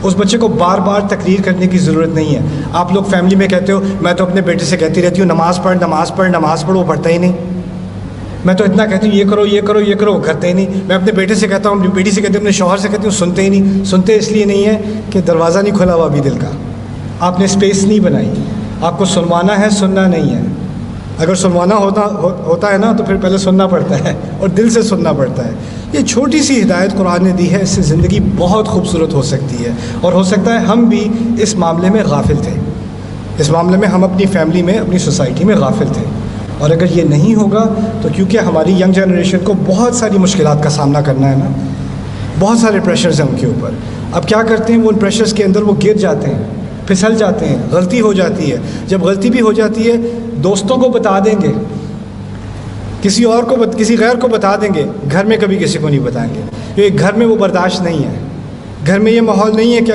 उस बच्चे को बार बार तकरीर करने की ज़रूरत नहीं है। आप लोग फैमिली में कहते हो, मैं तो अपने बेटे से कहती रहती हूँ नमाज़ पढ़ नमाज़ पढ़ नमाज़ पढ़, वो पढ़ता ही नहीं। मैं तो इतना कहती हूँ ये करो ये करो ये करो, वो करते ही नहीं। मैं अपने बेटे से कहता हूँ, अपनी बेटी से कहती हूँ, अपने शौहर से कहती हूँ, सुनते ही नहीं। सुनते इसलिए नहीं है कि दरवाज़ा नहीं खुला हुआ अभी दिल का, आपने स्पेस नहीं बनाई। आपको सुनवाना है, सुनना नहीं है। अगर सुनवाना होता है ना तो फिर पहले सुनना पड़ता है और दिल से सुनना पड़ता है। ये छोटी सी हिदायत कुरान ने दी है, इससे ज़िंदगी बहुत खूबसूरत हो सकती है। और हो सकता है हम भी इस मामले में गाफिल थे, इस मामले में हम अपनी फैमिली में, अपनी सोसाइटी में गाफिल थे। और अगर ये नहीं होगा तो क्योंकि हमारी यंग जनरेशन को बहुत सारी मुश्किलात का सामना करना है ना, बहुत सारे प्रेशर्स हैं उनके ऊपर। अब क्या करते हैं, वो उन प्रेशर्स के अंदर वो गिर जाते हैं, फिसल जाते हैं, गलती हो जाती है। जब गलती भी हो जाती है, दोस्तों को बता देंगे, किसी और को किसी गैर को बता देंगे, घर में कभी किसी को नहीं बताएंगे, क्योंकि घर में वो बर्दाश्त नहीं है। घर में ये माहौल नहीं है कि